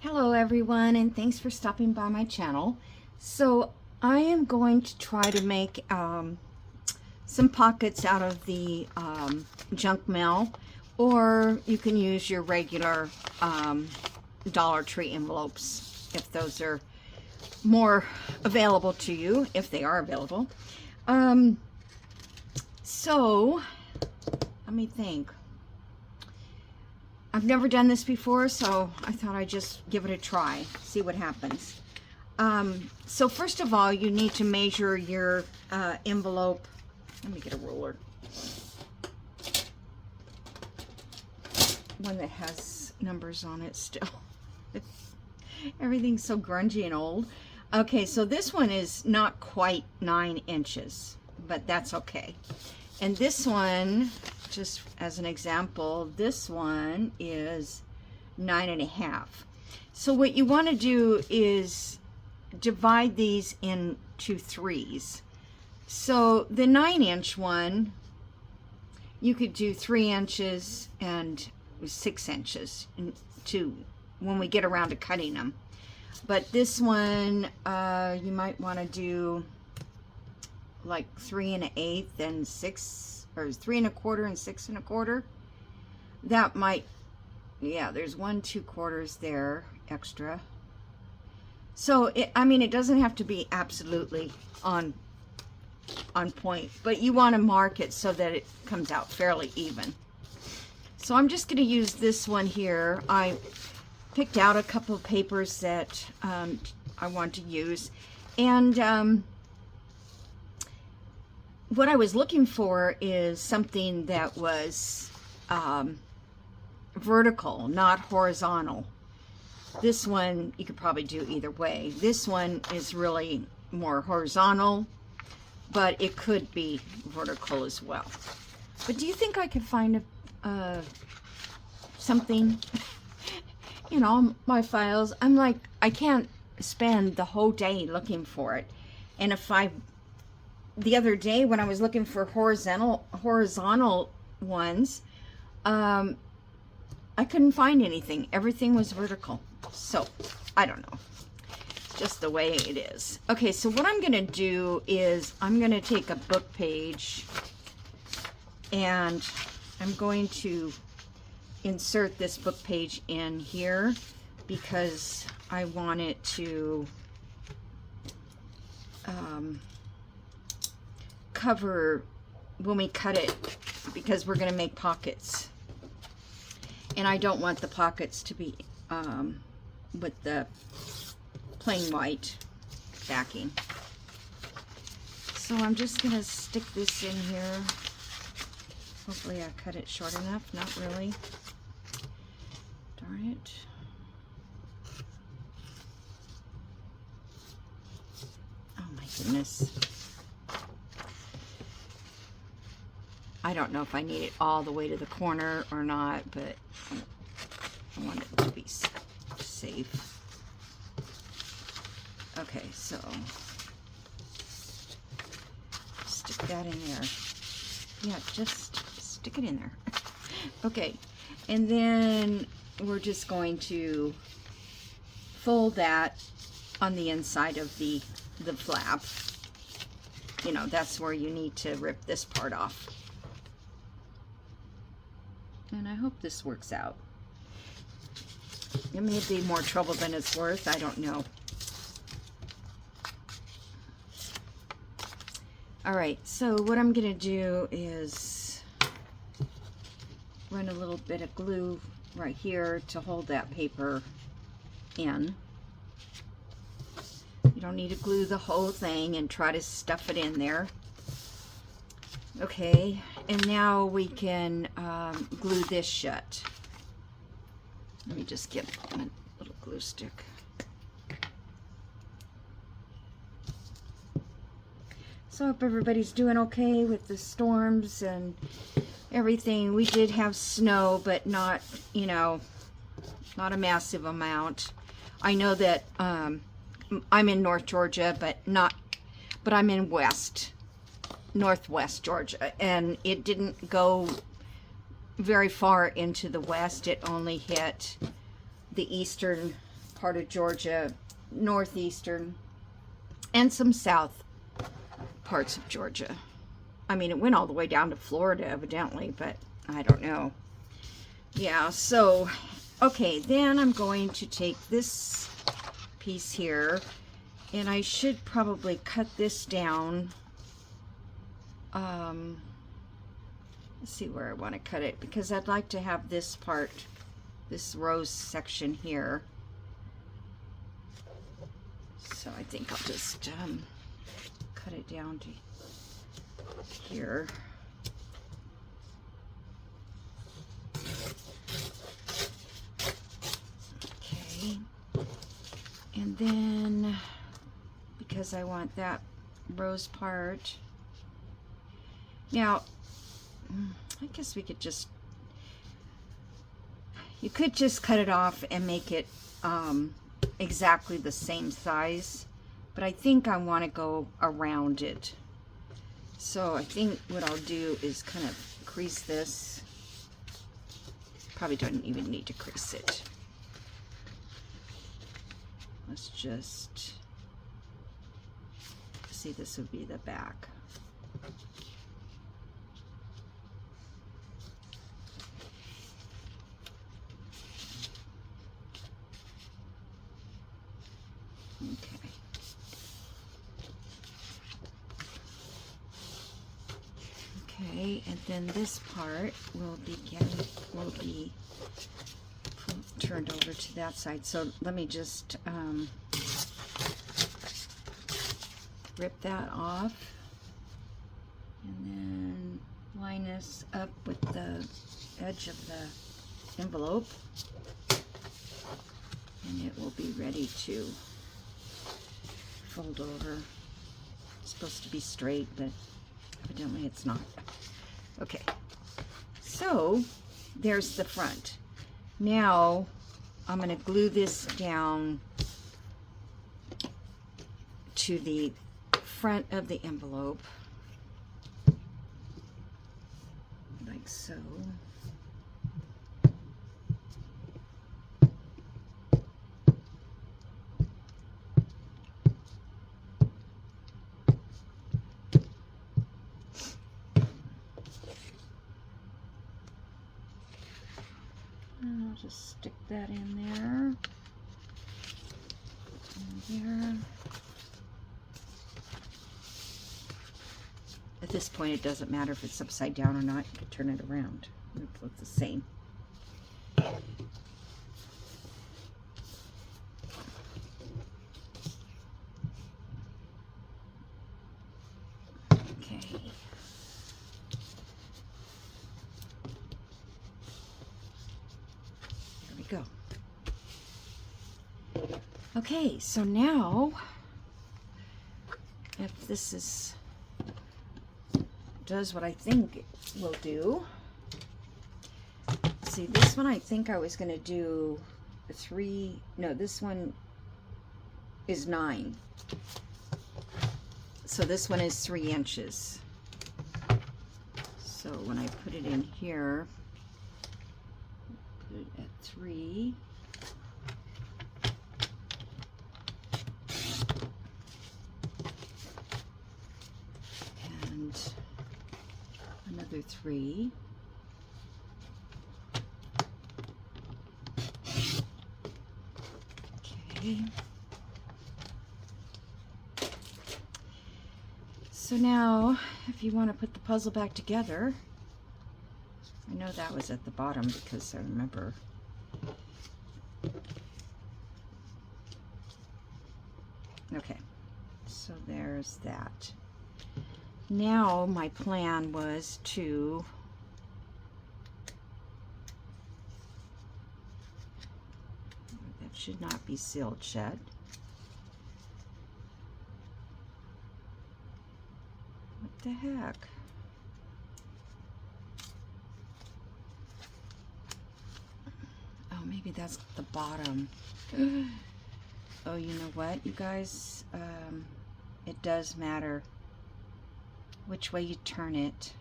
Hello everyone, and thanks for stopping by my channel. So I am going to try to make some pockets out of the junk mail, or you can use your regular Dollar Tree envelopes if those are more available to you, if they are available. So let me think. I've never done this before, so I thought I'd just give it a try, see what happens. So first of all, you need to measure your envelope. Let me get a ruler. One that has numbers on it still. Everything's so grungy and old. Okay, so this one is not quite 9 inches, but that's okay. And this one, just as an example, this one is 9.5. So what you want to do is divide these into threes. So the 9-inch one, you could do 3 inches and 6 inches to when we get around to cutting them. But this one, you might want to do like 3 1/8 and 6, or 3 1/4 and 6 1/4. That might, yeah, there's 1 2/4 there extra. So I mean, it doesn't have to be absolutely on point, but you want to mark it so that it comes out fairly even. So I'm just going to use this one here. I picked out a couple of papers that I want to use, and what I was looking for is something that was vertical, not horizontal. This one, you could probably do either way. This one is really more horizontal, but it could be vertical as well. But do you think I could find something in all my files? I'm like, I can't spend the whole day looking for it. And if the other day when I was looking for horizontal ones, I couldn't find anything. Everything was vertical. So I don't know, just the way it is. Okay, so what I'm gonna do is I'm gonna take a book page and I'm going to insert this book page in here because I want it to cover when we cut it, because we're going to make pockets, and I don't want the pockets to be with the plain white backing. So I'm just going to stick this in here. Hopefully I cut it short enough. Not really. Darn it. Oh my goodness. I don't know if I need it all the way to the corner or not, but I want it to be safe. Okay, so stick that in there. Yeah, just stick it in there. Okay, and then we're just going to fold that on the inside of the flap. You know, that's where you need to rip this part off. And I hope this works out. It may be more trouble than it's worth. I don't know. All right, so what I'm going to do is run a little bit of glue right here to hold that paper in. You don't need to glue the whole thing and try to stuff it in there. Okay, and now we can glue this shut. Let me just get a little glue stick. So I hope everybody's doing okay with the storms and everything. We did have snow, but not, you know, not a massive amount. I know that I'm in North Georgia, but I'm in Northwest Georgia, and it didn't go very far into the west. It only hit the eastern part of Georgia, northeastern, and some south parts of Georgia. I mean, it went all the way down to Florida, evidently, but I don't know. Yeah, so, okay, then I'm going to take this piece here, and I should probably cut this down. Let's see where I want to cut it, because I'd like to have this part, this rose section here. So I think I'll just cut it down to here. Okay. And then, because I want that rose part, now, I guess we could just, you could just cut it off and make it exactly the same size, but I think I want to go around it. So I think what I'll do is kind of crease this. Probably don't even need to crease it. Let's just see, this would be the back. Okay. Okay, and then this part will be turned over to that side. So let me just rip that off, and then line this up with the edge of the envelope, and it will be ready to fold over. It's supposed to be straight, but evidently it's not. Okay, so there's the front. Now I'm going to glue this down to the front of the envelope, like so. I'll just stick that in there, and there. At this point, it doesn't matter if it's upside down or not. You can turn it around. It's the same. Okay. There we go. Okay, so now, if this does what I think it will do. See, this one I think I was going to do 3, no, this one is 9. So this one is 3 inches. So when I put it in here, put it at 3. And another 3. Okay. So now, if you want to put the puzzle back together, I know that was at the bottom because I remember. Okay, so there's that. Now my plan was to that should not be sealed shut. What the heck? Oh, maybe that's the bottom. Oh, you know what, you guys? It does matter which way you turn it.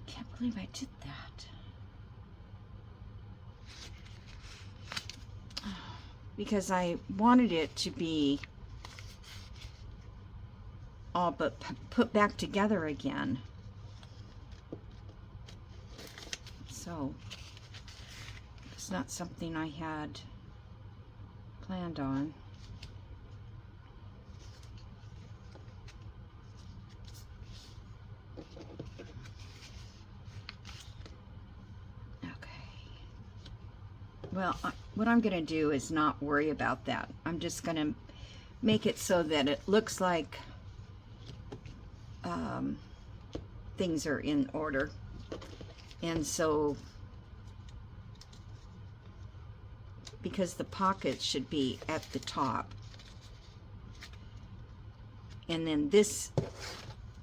Can't believe I did that. because I wanted it to be all but put back together again. So it's not something I had planned on. Well, what I'm going to do is not worry about that. I'm just going to make it so that it looks like things are in order. And so, because the pockets should be at the top, and then this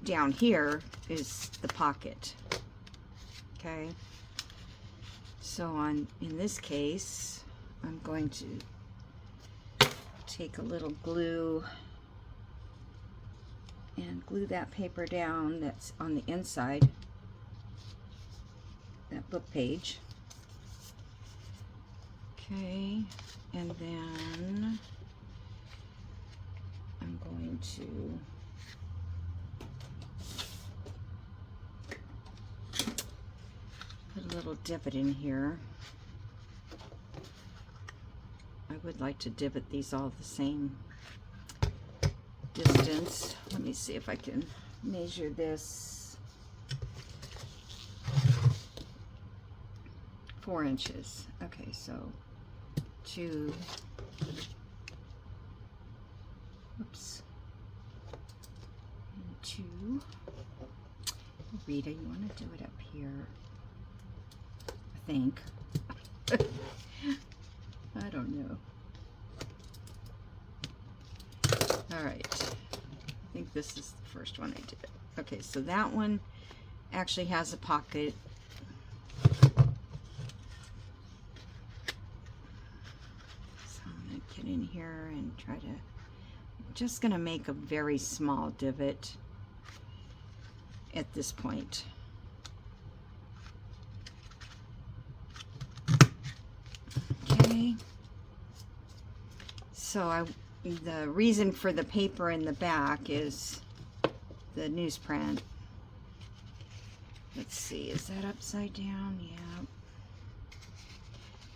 down here is the pocket. Okay. So in this case, I'm going to take a little glue and glue that paper down that's on the inside, that book page. Okay, and then I'm going to put a little divot in here. I would like to divot these all the same distance. Let me see if I can measure this. 4 inches. Okay, so 2. Oops. And 2. Rita, you want to do it up here? I think. I don't know. All right. I think this is the first one I did. Okay, so that one actually has a pocket. So I'm going to get in here and try to, I'm just going to make a very small divot at this point. Okay. So the reason for the paper in the back is the newsprint. Let's see, is that upside down? Yeah.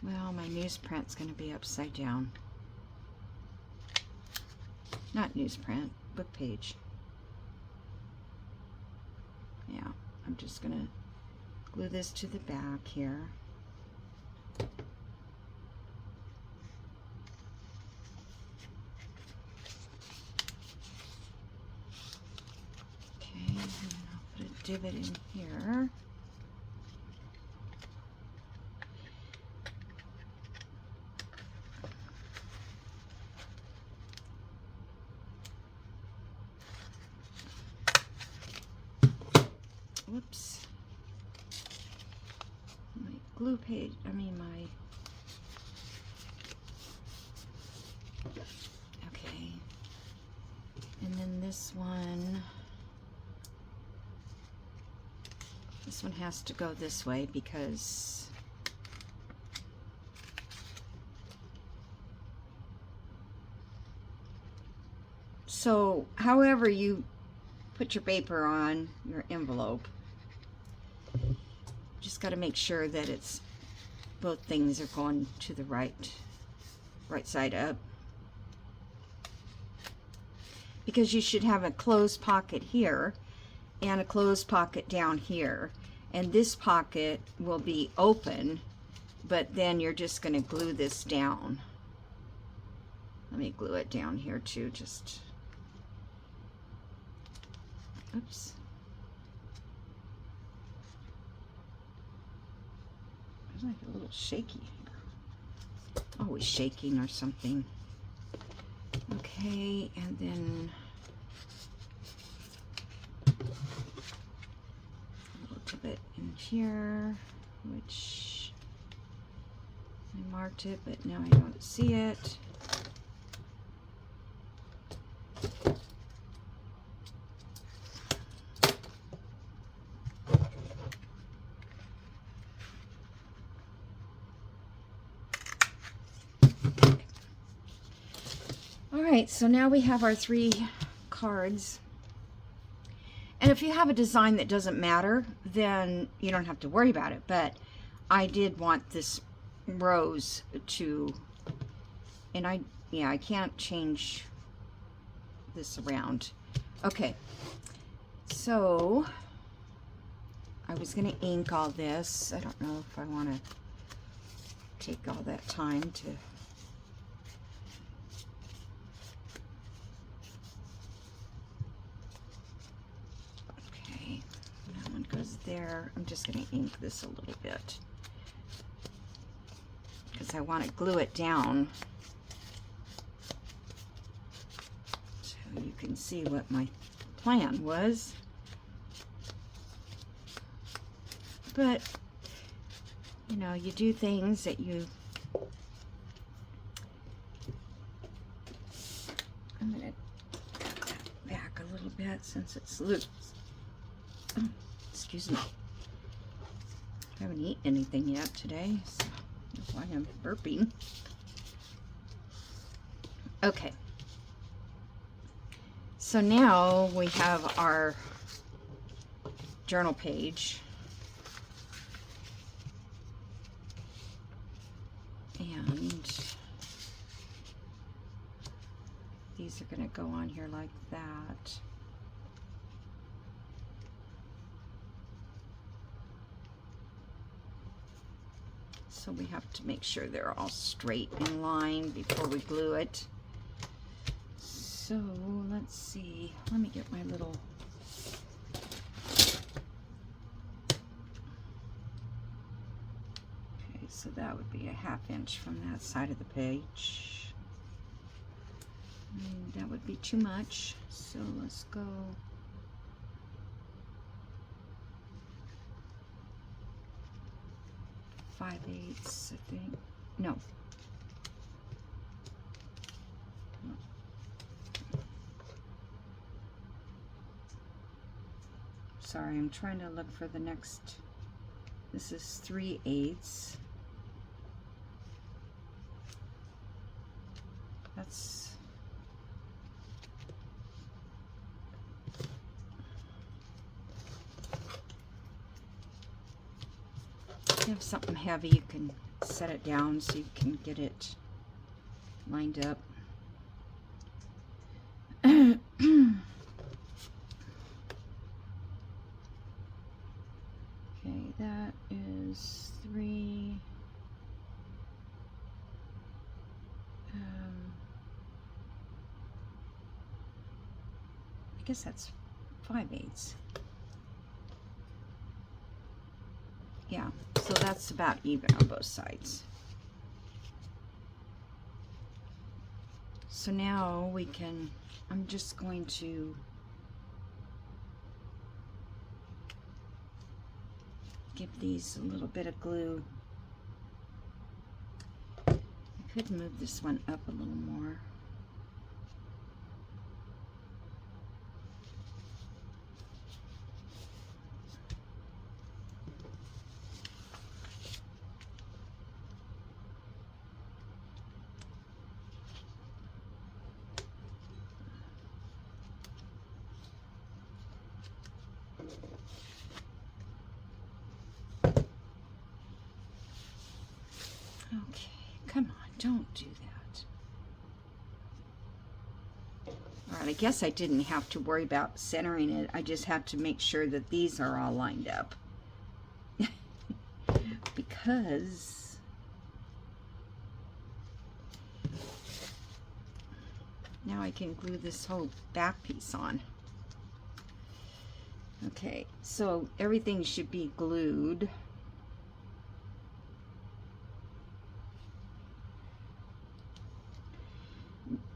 Well, my newsprint's going to be upside down. Not newsprint, book page. Yeah, I'm just going to glue this to the back here. Divot in here. Whoops. My glue page, okay. And then this one has to go this way because so however you put your paper on your envelope, just got to make sure that it's both things are going to the right side up, because you should have a closed pocket here and a closed pocket down here, and this pocket will be open, but then you're just going to glue this down. Let me glue it down here too, just oops. It's like a little shaky here. Always shaking or something. Okay, and then bit in here, which I marked it, but now I don't see it. right, so now we have our 3 cards. And if you have a design that doesn't matter, then you don't have to worry about it. But I did want this rose to, and I can't change this around. Okay, so I was going to ink all this. I don't know if I want to take all that time to. Okay, that one goes there. I'm just going to ink this a little bit because I want to glue it down so you can see what my plan was. But, you know, you do things that you... I'm going to cut that back a little bit since it's loose. Oh, excuse me. I haven't eaten anything yet today, so that's why I'm burping. Okay. So now we have our journal page. And these are going to go on here like that. So we have to make sure they're all straight in line before we glue it. So let's see. Let me get my little... So that would be a 1/2 inch from that side of the page. And that would be too much. So let's go 5/8, I think. No. Sorry, I'm trying to look for the next. This is 3/8. That's if you have something heavy, you can set it down so you can get it lined up. Okay, that is 3. I guess that's 5/8. Yeah, so that's about even on both sides. So now we can, I'm just going to give these a little bit of glue. I could move this one up a little more. Okay, come on, don't do that. All right, I guess I didn't have to worry about centering it. I just had to make sure that these are all lined up. Because now I can glue this whole back piece on. Okay, so everything should be glued.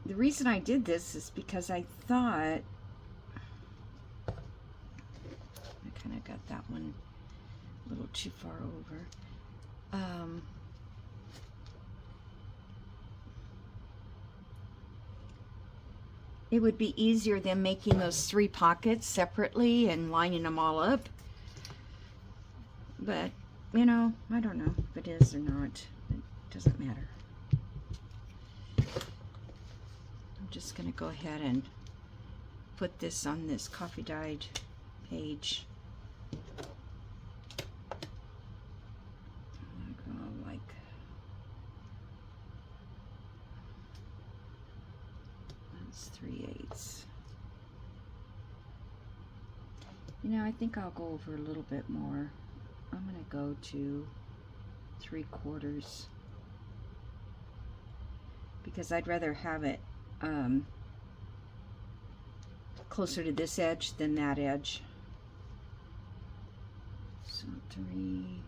The reason I did this is because I thought I kind of got that one a little too far over. It would be easier than making those 3 pockets separately and lining them all up. But, you know, I don't know if it is or not. It doesn't matter. just going to go ahead and put this on this coffee dyed page. Go like that's 3/8. You know, I think I'll go over a little bit more. I'm going to go to 3/4 because I'd rather have it closer to this edge than that edge. So 3.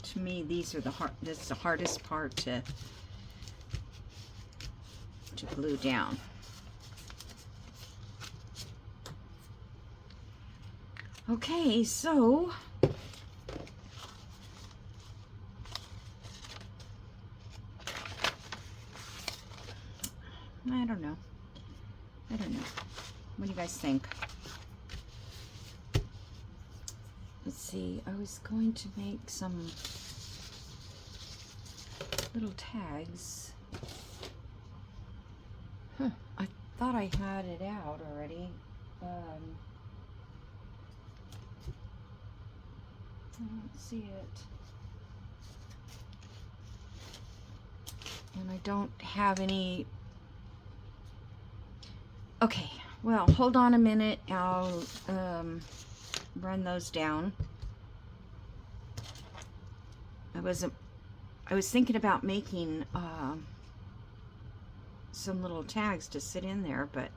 To me, these are this is the hardest part to glue down. Okay, so I don't know. What do you guys think? Let's see. I was going to make some little tags. I thought I had it out already. I don't see it. And I don't have any. Okay, well, hold on a minute. I'll run those down. I was thinking about making some little tags to sit in there, but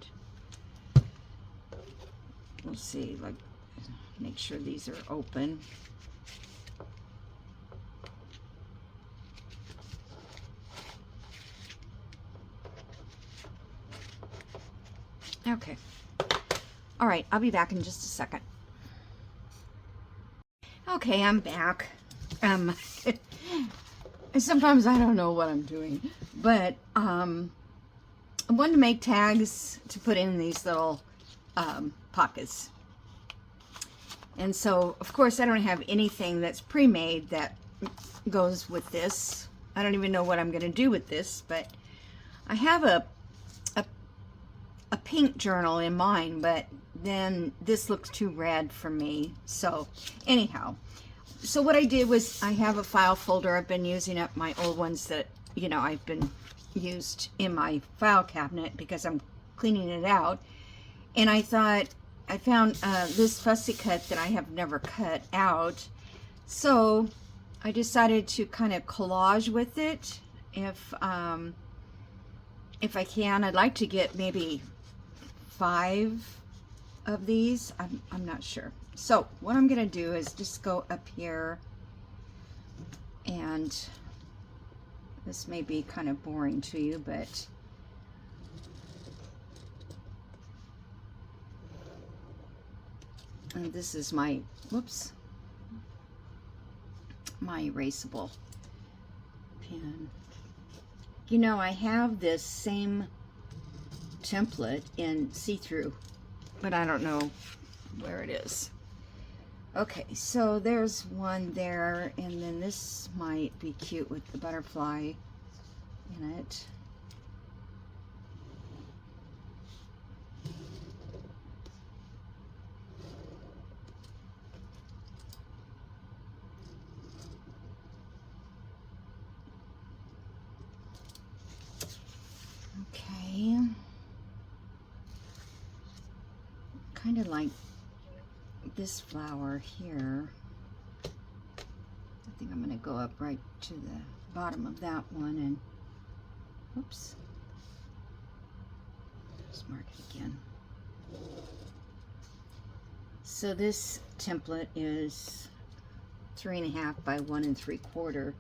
we'll see. Like, make sure these are open. Okay. All right, I'll be back in just a second. Okay, I'm back. Sometimes I don't know what I'm doing, but I wanted to make tags to put in these little pockets. And so, of course, I don't have anything that's pre-made that goes with this. I don't even know what I'm going to do with this, but I have a pink journal in mind, but then this looks too red for me. So anyhow, so what I did was I have a file folder. I've been using up my old ones that, you know, I've been used in my file cabinet because I'm cleaning it out. And I thought, I found this fussy cut that I have never cut out. So I decided to kind of collage with it. If I can, I'd like to get maybe 5 of these. I'm not sure. So what I'm gonna do is just go up here, and this may be kind of boring to you, but and this is my, whoops, my erasable pen. You know, I have this same template in see-through, but I don't know where it is. Okay, so there's one there, and then this might be cute with the butterfly in it. Okay. Kind of like this flower here. I think I'm going to go up right to the bottom of that one and, oops, just mark it again. So this template is 3.5 by 1 3/4.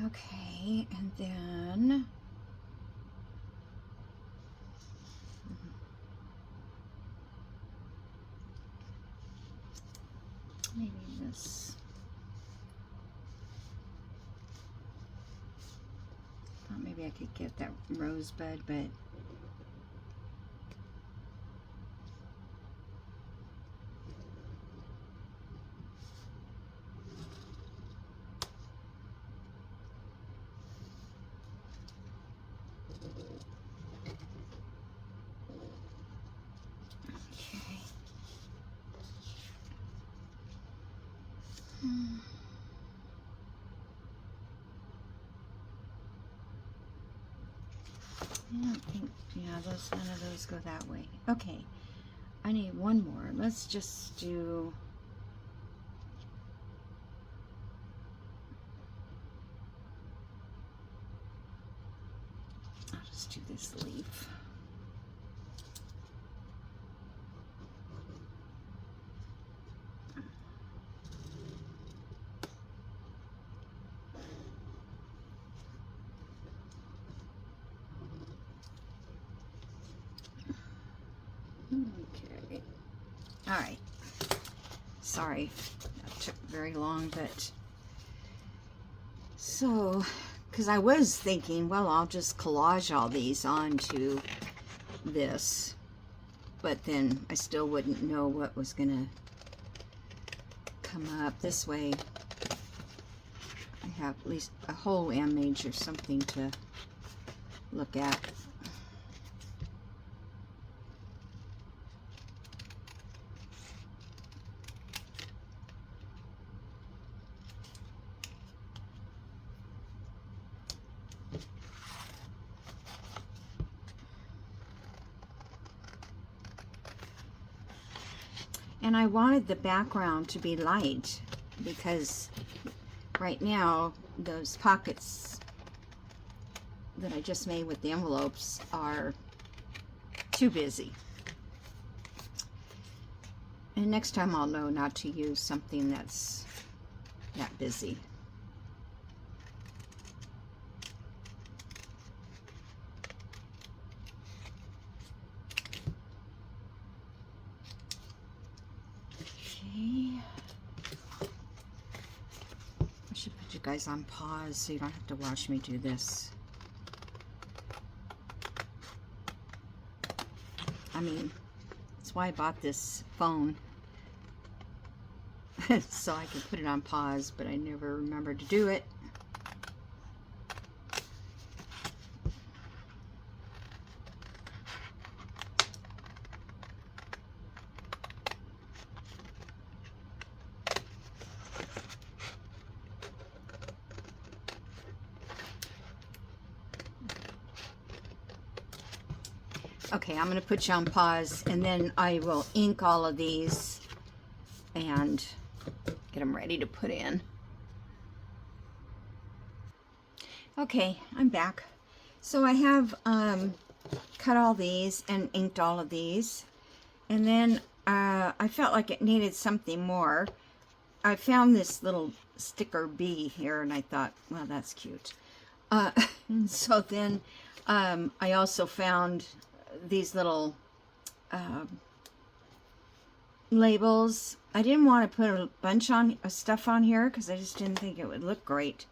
Okay, and then maybe this. Thought maybe I could get that rosebud, but Okay. I don't think, yeah, none of those go that way. Okay, I need one more. Let's just do, I'll just do this leaf. Okay. All right. Sorry, that took very long, but so, because I was thinking, well, I'll just collage all these onto this, but then I still wouldn't know what was gonna come up. This way I have at least a whole image or something to look at. And I wanted the background to be light because right now those pockets that I just made with the envelopes are too busy. And next time I'll know not to use something that's that busy. I should put you guys on pause so you don't have to watch me do this. I mean, that's why I bought this phone. So I could put it on pause, but I never remembered to do it. Okay, I'm going to put you on pause, and then I will ink all of these and get them ready to put in. Okay, I'm back. So I have cut all these and inked all of these, and then I felt like it needed something more. I found this little sticker bee here, and I thought, well, that's cute. So then I also found these little labels. I didn't want to put a bunch of stuff on here because I just didn't think it would look great.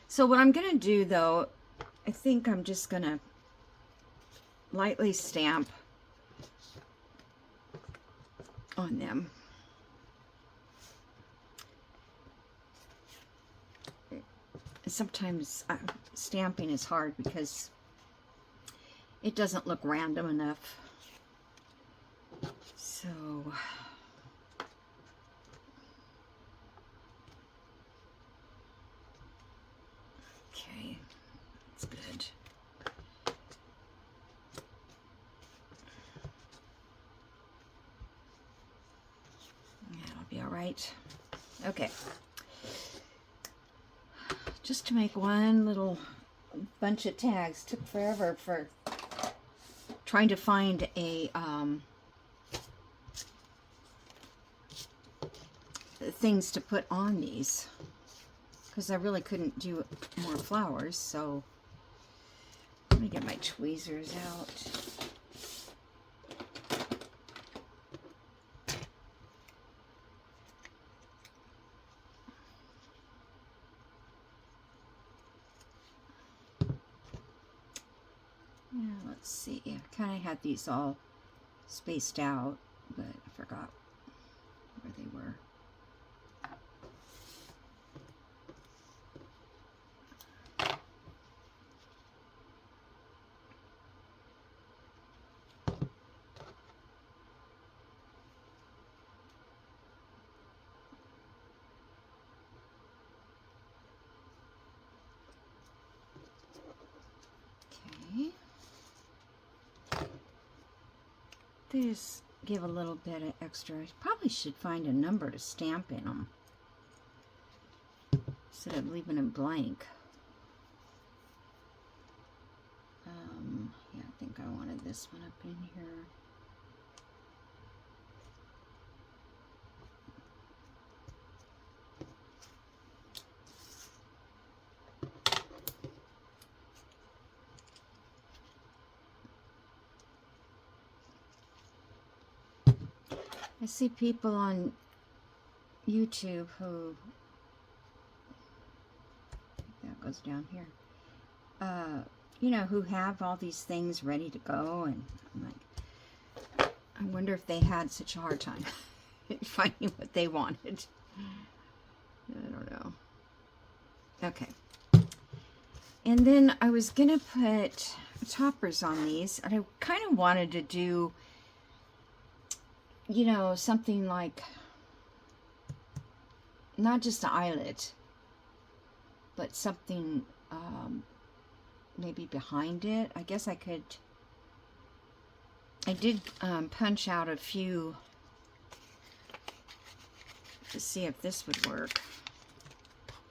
So what I'm going to do, though, I think I'm just going to lightly stamp on them. Sometimes stamping is hard because it doesn't look random enough. So okay, that's good. That'll be all right. Okay. Just to make one little bunch of tags. Took forever for trying to find a things to put on these, because I really couldn't do more flowers. So let me get my tweezers out. Let's see, I kind of had these all spaced out, but I forgot where they were. they just give a little bit of extra. I probably should find a number to stamp in them instead of leaving them blank. Yeah, I think I wanted this one up in here. I see people on YouTube who, that goes down here, you know, who have all these things ready to go, and I'm like, I wonder if they had such a hard time finding what they wanted. I don't know. Okay. And then I was gonna put toppers on these, and I kind of wanted to do, you know, something like not just an eyelet, but something maybe behind it. I guess I could, I did punch out a few to see if this would work.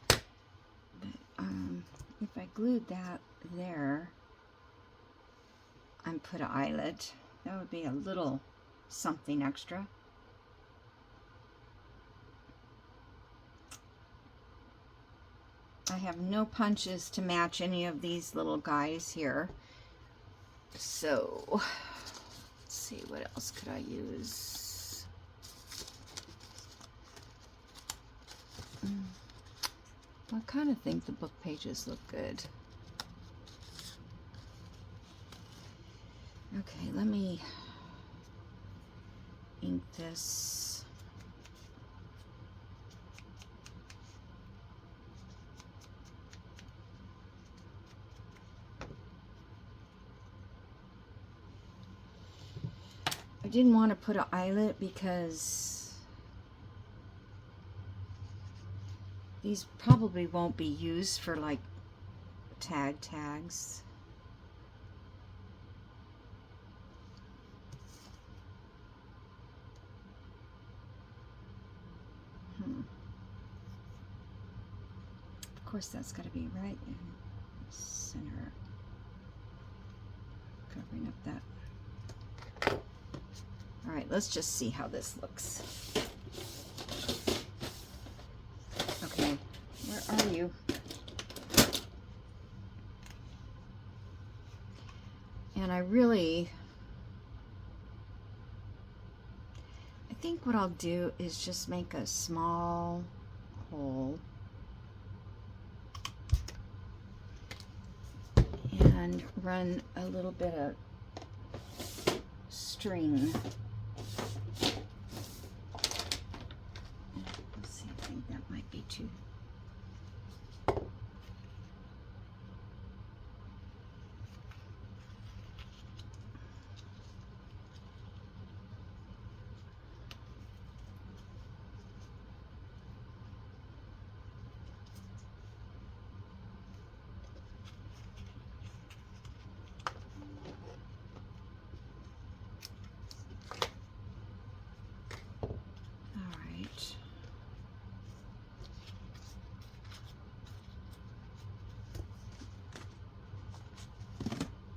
But if I glued that there and put an eyelet, that would be a little something extra. I have no punches to match any of these little guys here. So, let's see, what else could I use? I kind of think the book pages look good. Okay, let me ink this. I didn't want to put an eyelet because these probably won't be used for like tags. Of course, that's got to be right in the center, covering up that. All right, let's just see how this looks. Okay, where are you? And I think what I'll do is just make a small hole and run a little bit of string. Let's see, I think that might be too.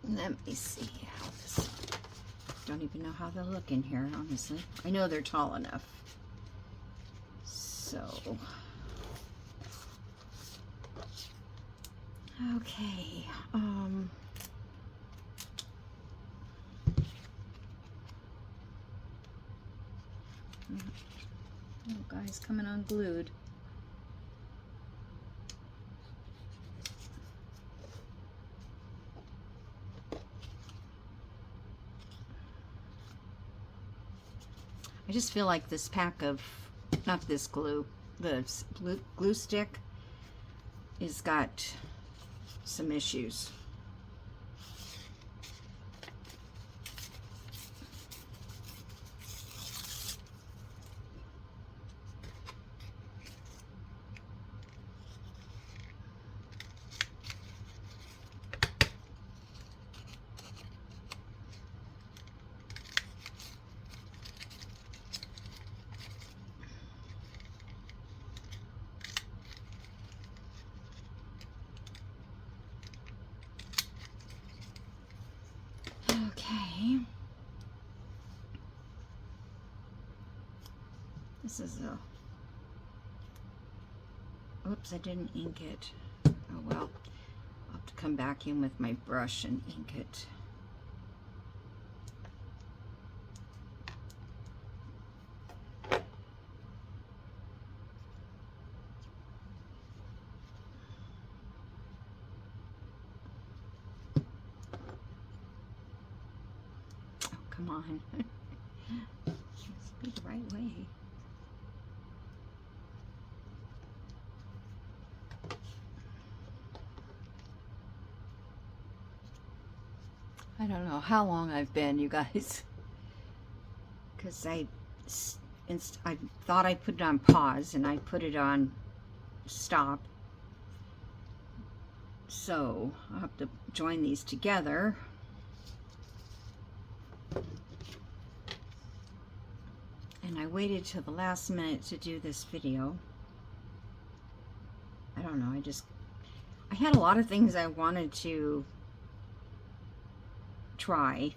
Let me see how this, don't even know how they'll look in here, honestly. I know they're tall enough. So, okay. Oh, guys, coming unglued. I just feel like this pack of, not this glue, the glue stick has got some issues. This is a... Oops, I didn't ink it. Oh well. I'll have to come back in with my brush and ink it. Oh, come on. Must be the right way. I don't know how long I've been, you guys, because I thought I put it on pause and I put it on stop. So I'll have to join these together. And I waited till the last minute to do this video. I don't know, I had a lot of things I wanted to try,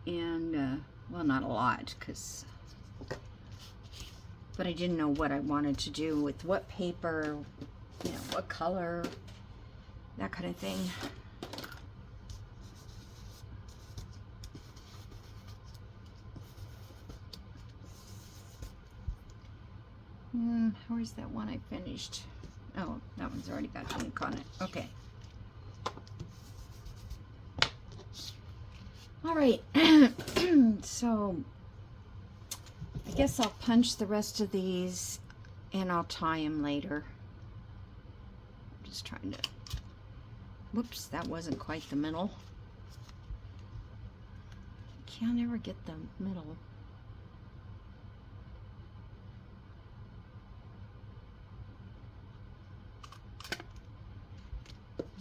and well, not a lot, but I didn't know what I wanted to do with what paper, you know, what color, that kind of thing. Where's that one I finished? Oh, that one's already got ink on it. Okay. All right, so I guess I'll punch the rest of these and I'll tie them later. I'm just trying to, whoops, that wasn't quite the middle. Can't ever get the middle.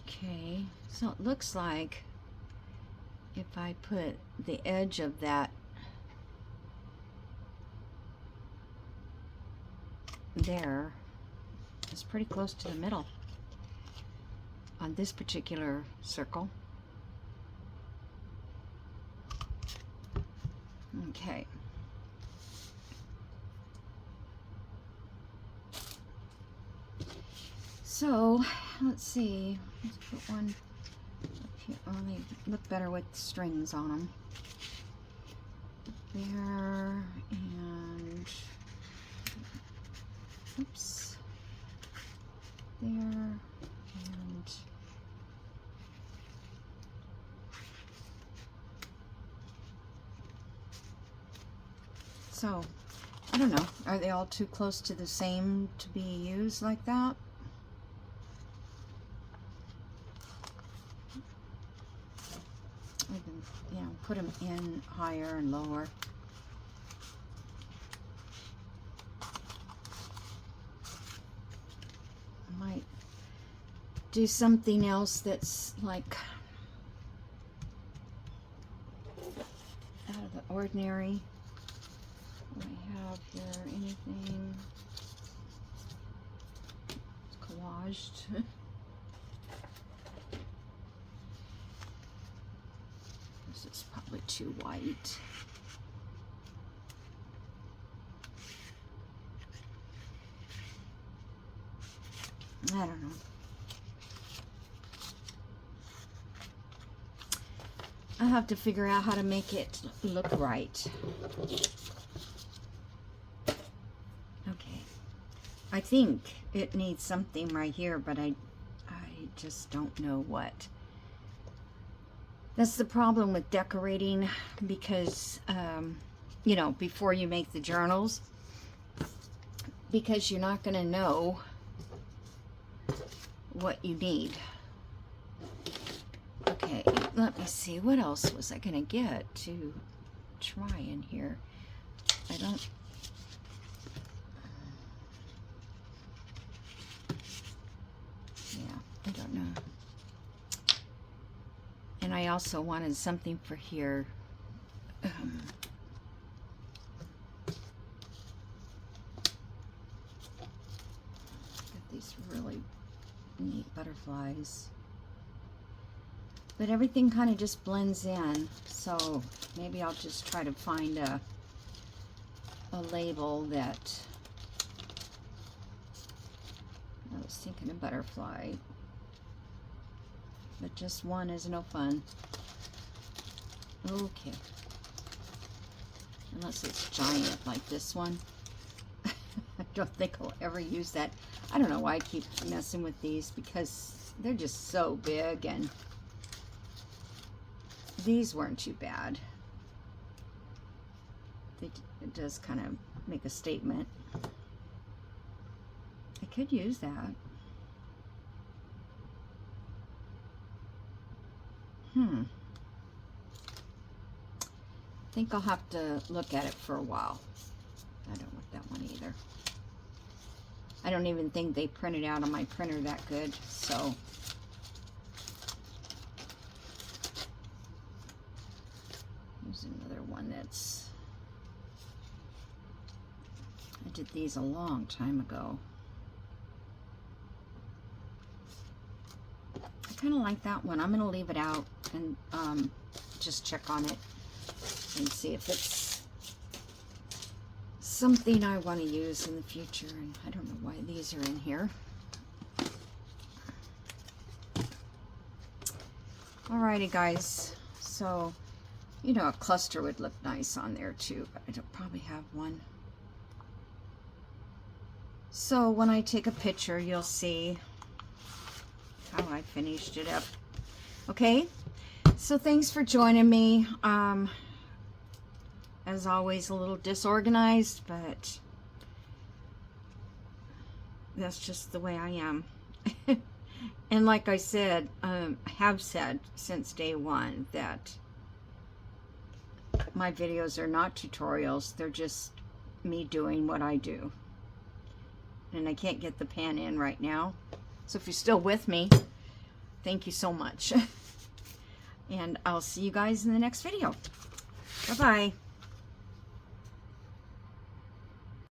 Okay, so it looks like if I put the edge of that there, it's pretty close to the middle on this particular circle. Okay. So let's see, let's put one up here. Oh, they look better with strings on them. There, and oops, there, and so I don't know, are they all too close to the same to be used like that? You know, put them in higher and lower. I might do something else that's like out of the ordinary. What do I have here? Anything collaged? This is probably too white. I don't know. I'll have to figure out how to make it look right. Okay. I think it needs something right here, but I just don't know what. That's the problem with decorating, because, you know, before you make the journals, because you're not going to know what you need. Okay, let me see. What else was I going to get to try in here? I don't... Yeah, I don't know. And I also wanted something for here. Got these really neat butterflies. But everything kind of just blends in. So maybe I'll just try to find a a label that I was thinking a butterfly, but just one is no fun. Okay. Unless it's giant like this one. I don't think I'll ever use that. I don't know why I keep messing with these, because they're just so big, and these weren't too bad. It does kind of make a statement. I could use that. I think I'll have to look at it for a while. I don't want that one either. I don't even think they printed out on my printer that good, so. Here's another one that's, I did these a long time ago. I kind of like that one. I'm going to leave it out and just check on it and see if it's something I want to use in the future. And I don't know why these are in here. Alrighty, guys. So, you know, a cluster would look nice on there too, but I don't probably have one. So when I take a picture, you'll see how I finished it up. Okay, so thanks for joining me. As always, a little disorganized, but that's just the way I am. And like I said, I have said since day one that my videos are not tutorials. They're just me doing what I do. And I can't get the pan in right now. So if you're still with me, thank you so much. And I'll see you guys in the next video. Bye-bye.